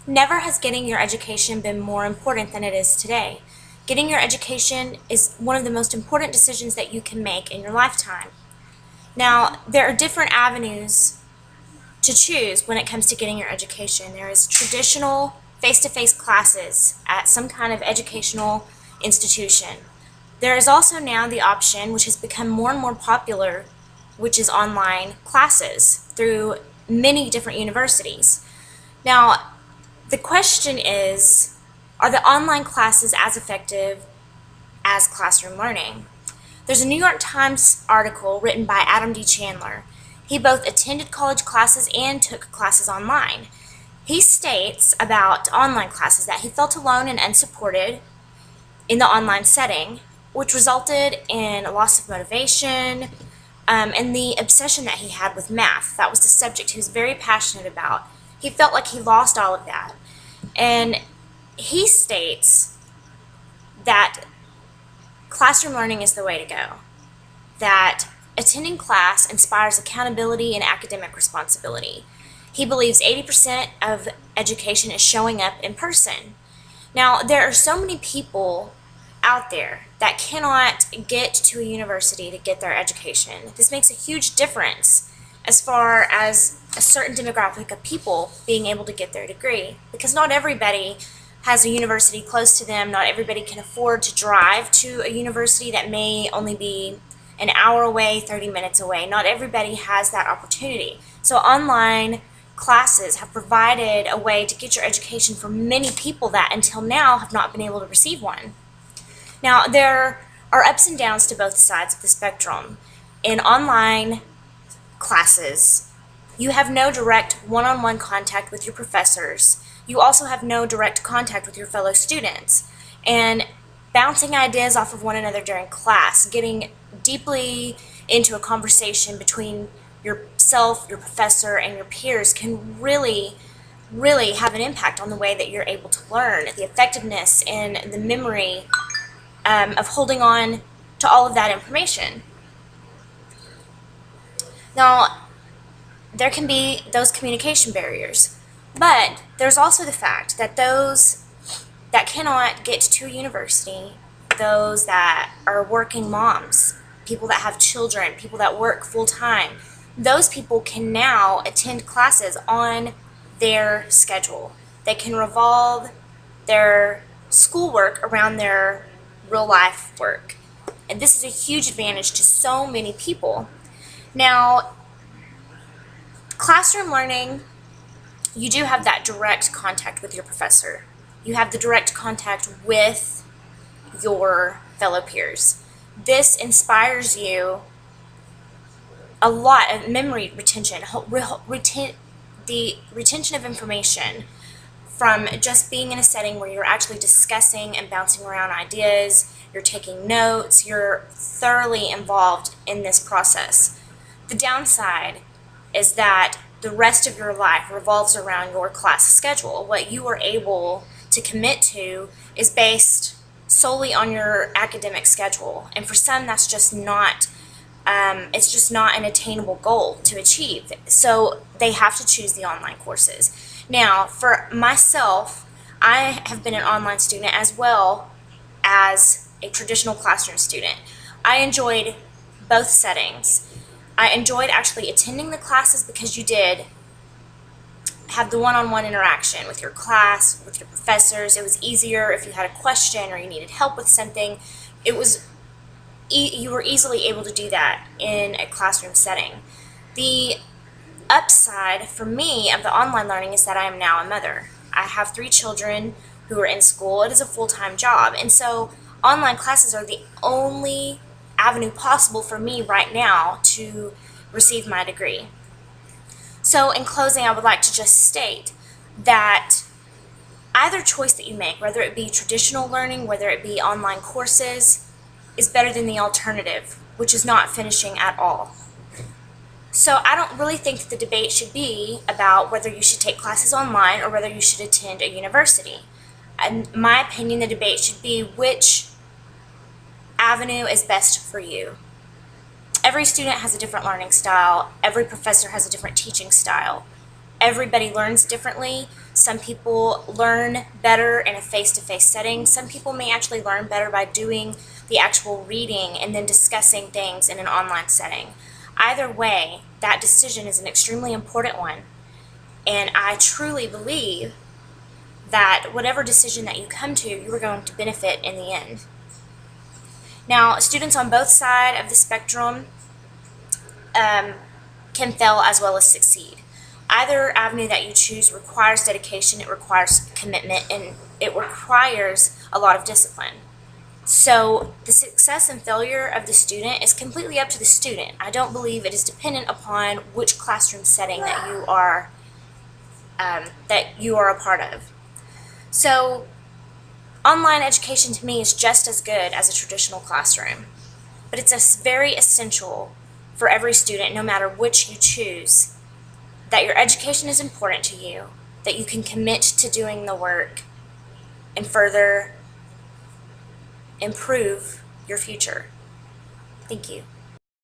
Never has getting your education been more important than it is today. Getting your education is one of the most important decisions that you can make in your lifetime. Now, there are different avenues to choose when it comes to getting your education. There is traditional face-to-face classes at some kind of educational institution. There is also now the option, which has become more and more popular, which is online classes through many different universities. Now, the question is, are the online classes as effective as classroom learning? There's a New York Times article written by Adam D. Chandler. He both attended college classes and took classes online. He states about online classes that he felt alone and unsupported in the online setting, which resulted in a loss of motivation and the obsession that he had with math. That was the subject he was very passionate about. He felt like he lost all of that. And he states that classroom learning is the way to go, that attending class inspires accountability and academic responsibility. He believes 80% of education is showing up in person. Now, there are so many people out there that cannot get to a university to get their education. This makes a huge difference as far as a certain demographic of people being able to get their degree, because not everybody has a university close to them. Not everybody can afford to drive to a university that may only be an hour away, 30 minutes away. Not everybody has that opportunity. So online classes have provided a way to get your education for many people that until now have not been able to receive one. Now, there are ups and downs to both sides of the spectrum. In online classes, you have no direct one-on-one contact with your professors. You also have no direct contact with your fellow students. And bouncing ideas off of one another during class, getting deeply into a conversation between yourself, your professor, and your peers can really have an impact on the way that you're able to learn, the effectiveness and the memory of holding on to all of that information. Now, there can be those communication barriers, but there's also the fact that those that cannot get to a university, those that are working moms, people that have children, people that work full-time, those people can now attend classes on their schedule. They can revolve their schoolwork around their real-life work. And this is a huge advantage to so many people. Now, classroom learning, you do have that direct contact with your professor. You have the direct contact with your fellow peers. This inspires you a lot of memory retention, the retention of information from just being in a setting where you're actually discussing and bouncing around ideas, you're taking notes, you're thoroughly involved in this process. The downside is that the rest of your life revolves around your class schedule. What you are able to commit to is based solely on your academic schedule, and for some that's just not it's just not an attainable goal to achieve, so they have to choose the online courses. Now, for myself, I have been an online student as well as a traditional classroom student. I enjoyed both settings. I enjoyed actually attending the classes because you did have the one-on-one interaction with your class, with your professors. It was easier if you had a question or you needed help with something. You were easily able to do that in a classroom setting. The upside for me of the online learning is that I am now a mother. I have 3 children who are in school. It is a full-time job, and so online classes are the only avenue possible for me right now to receive my degree. So in closing, I would like to just state that either choice that you make, whether it be traditional learning, whether it be online courses, is better than the alternative, which is not finishing at all. So I don't really think that the debate should be about whether you should take classes online or whether you should attend a university. In my opinion, the debate should be which avenue is best for you. Every student has a different learning style. Every professor has a different teaching style. Everybody learns differently. Some people learn better in a face-to-face setting. Some people may actually learn better by doing the actual reading and then discussing things in an online setting. Either way, that decision is an extremely important one, and I truly believe that whatever decision that you come to, you are going to benefit in the end. Now, students on both sides of the spectrum can fail as well as succeed. Either avenue that you choose requires dedication, it requires commitment, and it requires a lot of discipline. So the success and failure of the student is completely up to the student. I don't believe it is dependent upon which classroom setting that you are a part of. So online education to me is just as good as a traditional classroom, but it's very essential for every student, no matter which you choose, that your education is important to you, that you can commit to doing the work and further improve your future. Thank you.